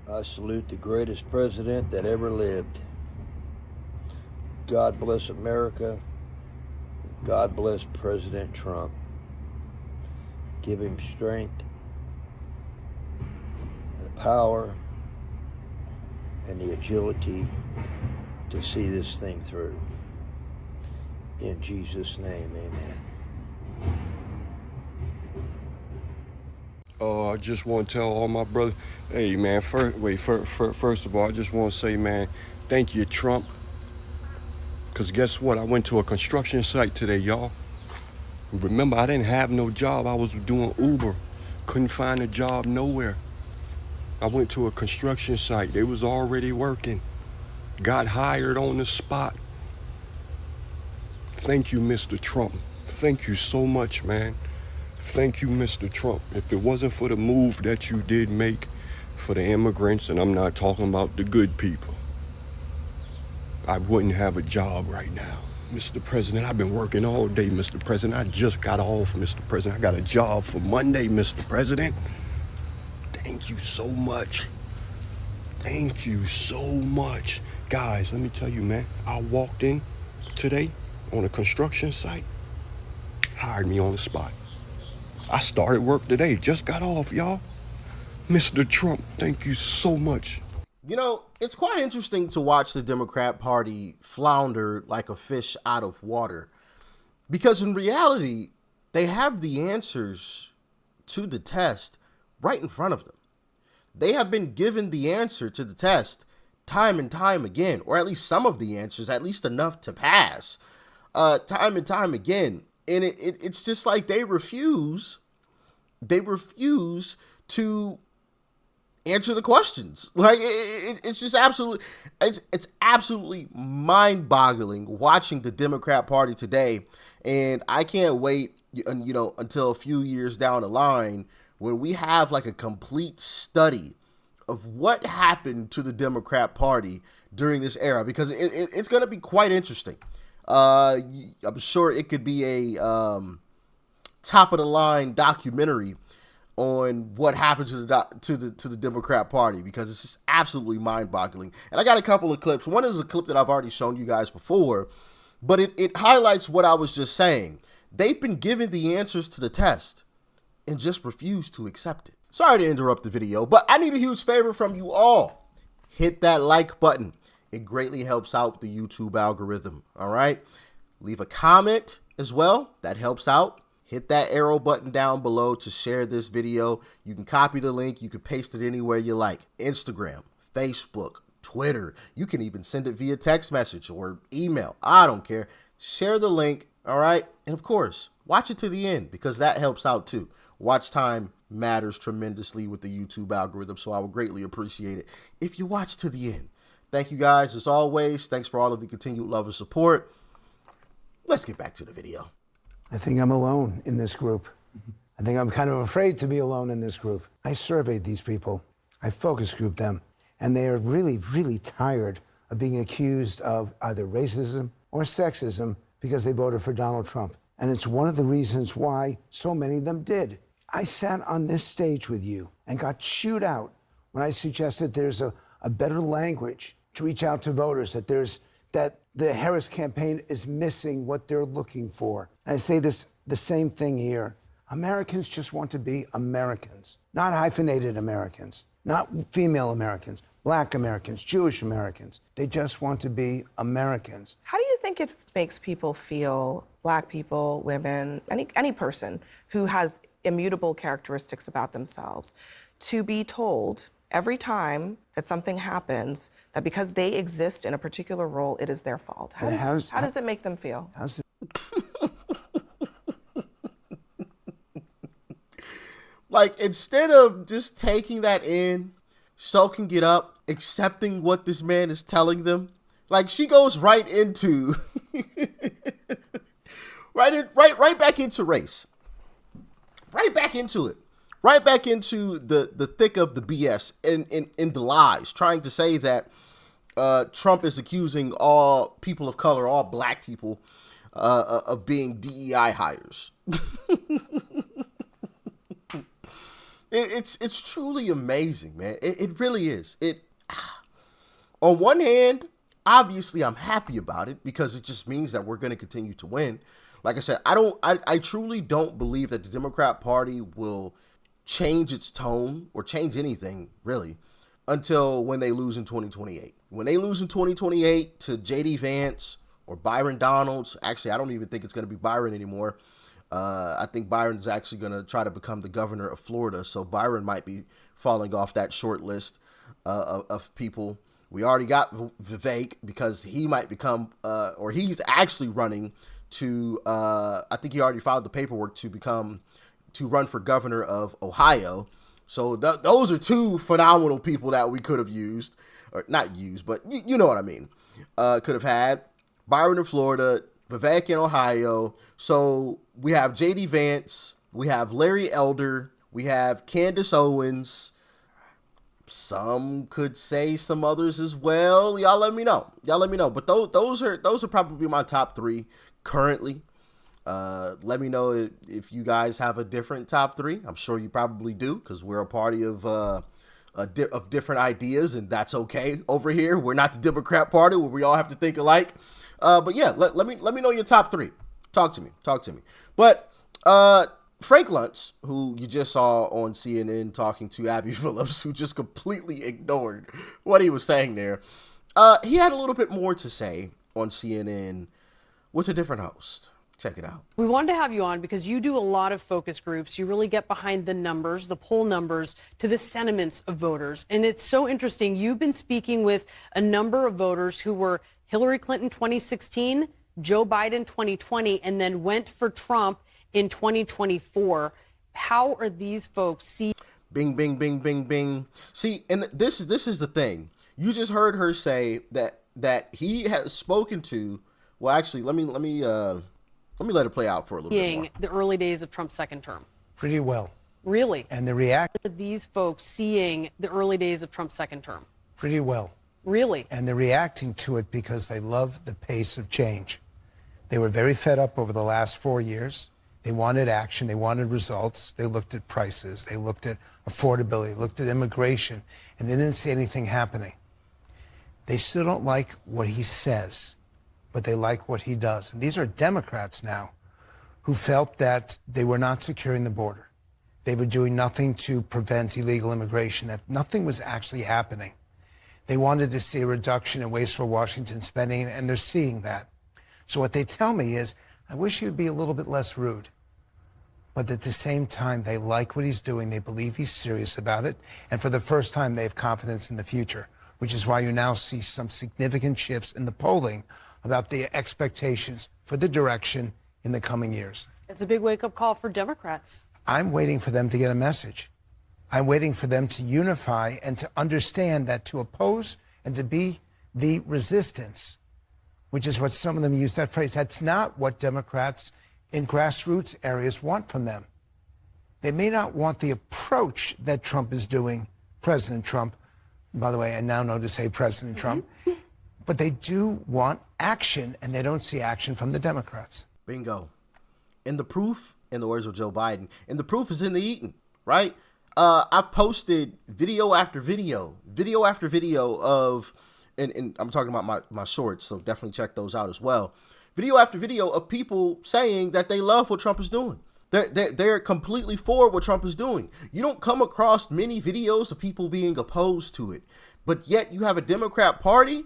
I salute the greatest president that ever lived. God bless America. God bless President Trump. Give him strength, the power, and the agility to see this thing through. In Jesus' name, amen. I just want to tell all my brothers, hey man, first of all, I just want to say, man, thank you, Trump. Because guess what? I went to a construction site today, y'all. Remember, I didn't have no job. I was doing Uber. Couldn't find a job nowhere. I went to a construction site. They was already working. Got hired on the spot. Thank you, Mr. Trump. Thank you so much, man. Thank you, Mr. Trump. If it wasn't for the move that you did make for the immigrants, and I'm not talking about the good people, I wouldn't have a job right now. Mr. President, I've been working all day, Mr. President. I just got off, Mr. President. I got a job for Monday, Mr. President. Thank you so much. Thank you so much. Guys, let me tell you, man, I walked in today on a construction site, hired me on the spot. I started work today, just got off, y'all. Mr. Trump, thank you so much. You know, it's quite interesting to watch the Democrat Party flounder like a fish out of water, because in reality, they have the answers to the test right in front of them. They have been given the answer to the test time and time again, or at least some of the answers, at least enough to pass, time and time again. And it's just like they refuse to answer the questions. Like it's just it's absolutely mind-boggling watching the Democrat Party today. And I can't wait, until a few years down the line when we have like a complete study of what happened to the Democrat Party during this era, because it's going to be quite interesting. I'm sure it could be a top of the line documentary on what happened to the Democrat Party, because it's just absolutely mind-boggling. And I got a couple of clips. One is a clip that I've already shown you guys before, but it highlights what I was just saying. They've been given the answers to the test and just refuse to accept it. Sorry to interrupt the video, but I need a huge favor from you all. Hit that like button. It greatly helps out the YouTube algorithm, all right? Leave a comment as well. That helps out. Hit that arrow button down below to share this video. You can copy the link. You can paste it anywhere you like. Instagram, Facebook, Twitter. You can even send it via text message or email. I don't care. Share the link, all right? And of course, watch it to the end, because that helps out too. Watch time matters tremendously with the YouTube algorithm, so I would greatly appreciate it if you watch to the end. Thank you guys, as always. Thanks for all of the continued love and support. Let's get back to the video. I think I'm alone in this group. I think I'm kind of afraid to be alone in this group. I surveyed these people. I focus grouped them. And they are really, really tired of being accused of either racism or sexism because they voted for Donald Trump. And it's one of the reasons why so many of them did. I sat on this stage with you and got chewed out when I suggested there's a better language to reach out to voters, that the Harris campaign is missing what they're looking for. And I say the same thing here. Americans just want to be Americans, not hyphenated Americans, not female Americans, Black Americans, Jewish Americans. They just want to be Americans. How do you think it makes people feel, Black people, women, any person who has immutable characteristics about themselves, to be told every time that something happens that because they exist in a particular role, it is their fault? How does it make them feel? Like, instead of just taking that in, soaking it up, accepting what this man is telling them, like, she goes right into right back into race. Right back into it. Right back into the thick of the BS and the lies, trying to say that Trump is accusing all people of color, all Black people, of being DEI hires. It's truly amazing, man. It really is. On one hand, obviously I'm happy about it because it just means that we're going to continue to win. Like I said, I truly don't believe that the Democrat Party will change its tone or change anything really until when they lose in 2028. When they lose in 2028 to JD Vance or Byron Donalds, actually, I don't even think it's going to be Byron anymore. I think Byron's actually going to try to become the governor of Florida. So Byron might be falling off that short list of people. We already got Vivek because he might become, or he's actually running to, I think he already filed the paperwork to run for governor of Ohio. So those are two phenomenal people that we could have used, or not used, but you know what I mean. Could have had Byron in Florida, Vivek in Ohio. So we have JD Vance, we have Larry Elder, we have Candace Owens. Some could say some others as well. Y'all let me know. But those are probably my top three currently. Let me know if you guys have a different top three. I'm sure you probably do because we're a party of different ideas, and that's okay over here. We're not the Democrat Party where we all have to think alike. But yeah, let me know your top three. Talk to me. But Frank Luntz, who you just saw on CNN talking to Abby Phillips, who just completely ignored what he was saying there, he had a little bit more to say on CNN with a different host. Check it out. We wanted to have you on because you do a lot of focus groups. You really get behind the numbers, the poll numbers, to the sentiments of voters. And it's so interesting. You've been speaking with a number of voters who were Hillary Clinton 2016, Joe Biden 2020, and then went for Trump in 2024. How are these folks see? Bing, bing, bing, bing, bing. See, and this is the thing. You just heard her say that he has spoken to. Well, actually, let me let it play out for a little bit more. The early days of Trump's second term. Pretty well. Really? And the react. These folks seeing the early days of Trump's second term. Pretty well. Really? And they're reacting to it because they love the pace of change. They were very fed up over the last 4 years. They wanted action. They wanted results. They looked at prices. They looked at affordability, looked at immigration, and they didn't see anything happening. They still don't like what he says, but they like what he does. And these are Democrats now who felt that they were not securing the border. They were doing nothing to prevent illegal immigration, that nothing was actually happening. They wanted to see a reduction in wasteful Washington spending, and they're seeing that. So what they tell me is, I wish he would be a little bit less rude. But at the same time, they like what he's doing. They believe he's serious about it. And for the first time, they have confidence in the future, which is why you now see some significant shifts in the polling about the expectations for the direction in the coming years. It's a big wake-up call for Democrats. I'm waiting for them to get a message. I'm waiting for them to unify and to understand that to oppose and to be the resistance, which is what some of them use that phrase, that's not what Democrats in grassroots areas want from them. They may not want the approach that Trump is doing, President Trump. By the way, I now know to say President Trump. But they do want action, and they don't see action from the Democrats. Bingo. And the proof, in the words of Joe Biden, and the proof is in the eating, right? I've posted video after video of, and I'm talking about my shorts, so definitely check those out as well. Video after video of people saying that they love what Trump is doing. They're completely for what Trump is doing. You don't come across many videos of people being opposed to it, but yet you have a Democrat Party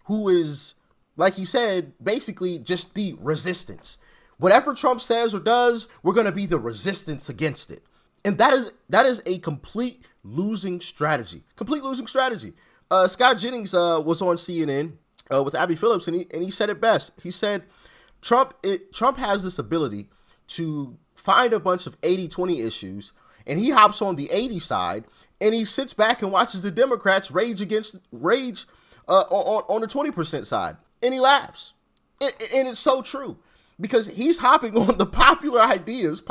who is, like he said, basically just the resistance. Whatever Trump says or does, we're going to be the resistance against it. And that is a complete losing strategy. Scott Jennings was on CNN with Abby Phillips, and he said it best. He said Trump has this ability to find a bunch of 80-20 issues, and he hops on the 80 side, and he sits back and watches the Democrats rage on the 20% side, and he laughs. And it's so true. Because he's hopping on the popular ideas,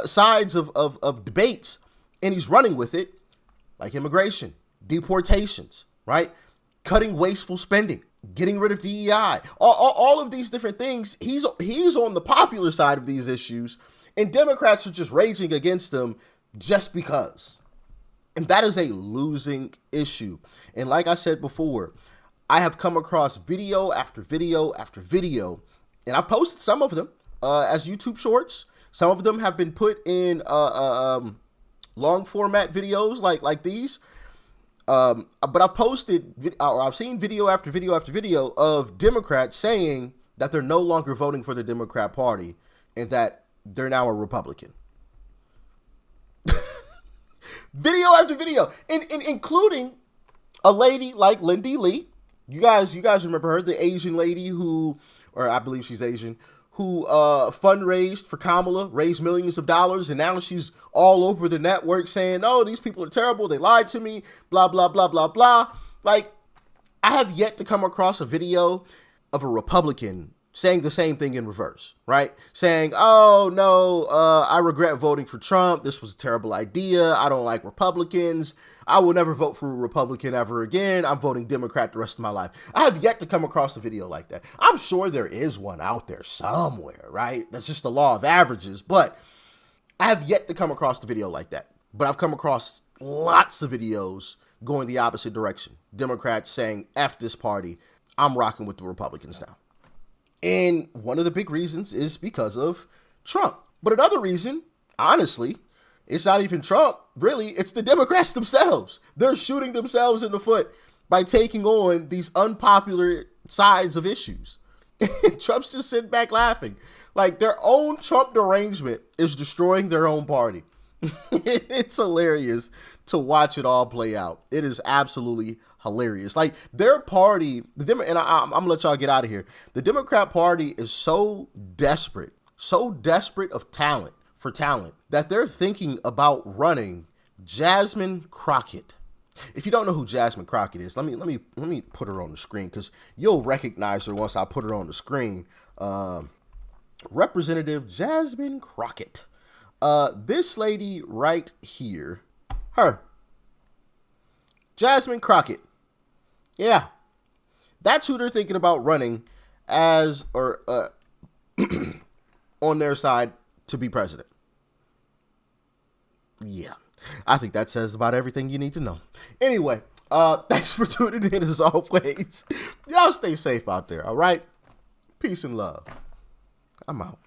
sides of debates, and he's running with it, like immigration, deportations, right? Cutting wasteful spending, getting rid of DEI, all of these different things. He's on the popular side of these issues, and Democrats are just raging against them just because. And that is a losing issue. And like I said before, I have come across video after video after video, and I posted some of them as YouTube shorts. Some of them have been put in long format videos like these. But I've seen video after video after video of Democrats saying that they're no longer voting for the Democrat Party and that they're now a Republican. Video after video, including a lady like Lindy Lee. You guys remember her, the Asian lady who, or I believe she's Asian, who fundraised for Kamala, raised millions of dollars, and now she's all over the network saying, "Oh, these people are terrible. They lied to me. Blah blah blah blah blah." Like, I have yet to come across a video of a Republican saying the same thing in reverse, right? Saying, "Oh no, I regret voting for Trump. This was a terrible idea. I don't like Republicans. I will never vote for a Republican ever again. I'm voting Democrat the rest of my life." I have yet to come across a video like that. I'm sure there is one out there somewhere, right? That's just the law of averages, but I have yet to come across the video like that. But I've come across lots of videos going the opposite direction. Democrats saying, "F this party. I'm rocking with the Republicans now." And one of the big reasons is because of Trump. But another reason, honestly, it's not even Trump, really. It's the Democrats themselves. They're shooting themselves in the foot by taking on these unpopular sides of issues. Trump's just sitting back laughing. Like, their own Trump derangement is destroying their own party. It's hilarious to watch it all play out. It is absolutely hilarious. Like, their party, and I'm gonna let y'all get out of here. The Democrat Party is so desperate of talent, that they're thinking about running Jasmine Crockett. If you don't know who Jasmine Crockett is, let me put her on the screen, because you'll recognize her once I put her on the screen. Representative Jasmine Crockett. This lady right here, her, Jasmine Crockett. Yeah, that's who they're thinking about running as, or on their side to be president. Yeah, I think that says about everything you need to know. Anyway, thanks for tuning in as always. Y'all stay safe out there, all right? Peace and love. I'm out.